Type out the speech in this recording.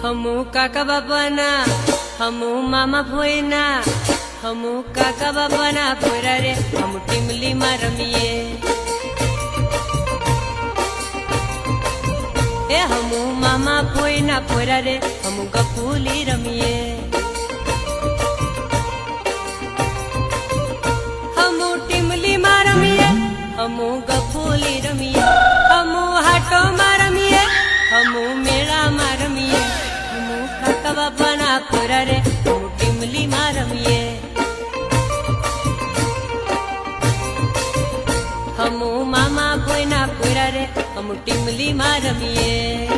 हमू काका बापाना हमू मामा भोयना हमू काका बापाना फोरा रे हम टीमली में रमीए ए हमू मामा भोयना फोरा रे हम गफूली रमीए हमू टीमली में रमीए हमू गफूली रमीए हमू हाटो में रमीए हमू मेला में रमीए हमू काका बापाना फोरा रे हम टीमली में रमीए हमू मामा भोयना फोरा रे हम टीमली में रमीए।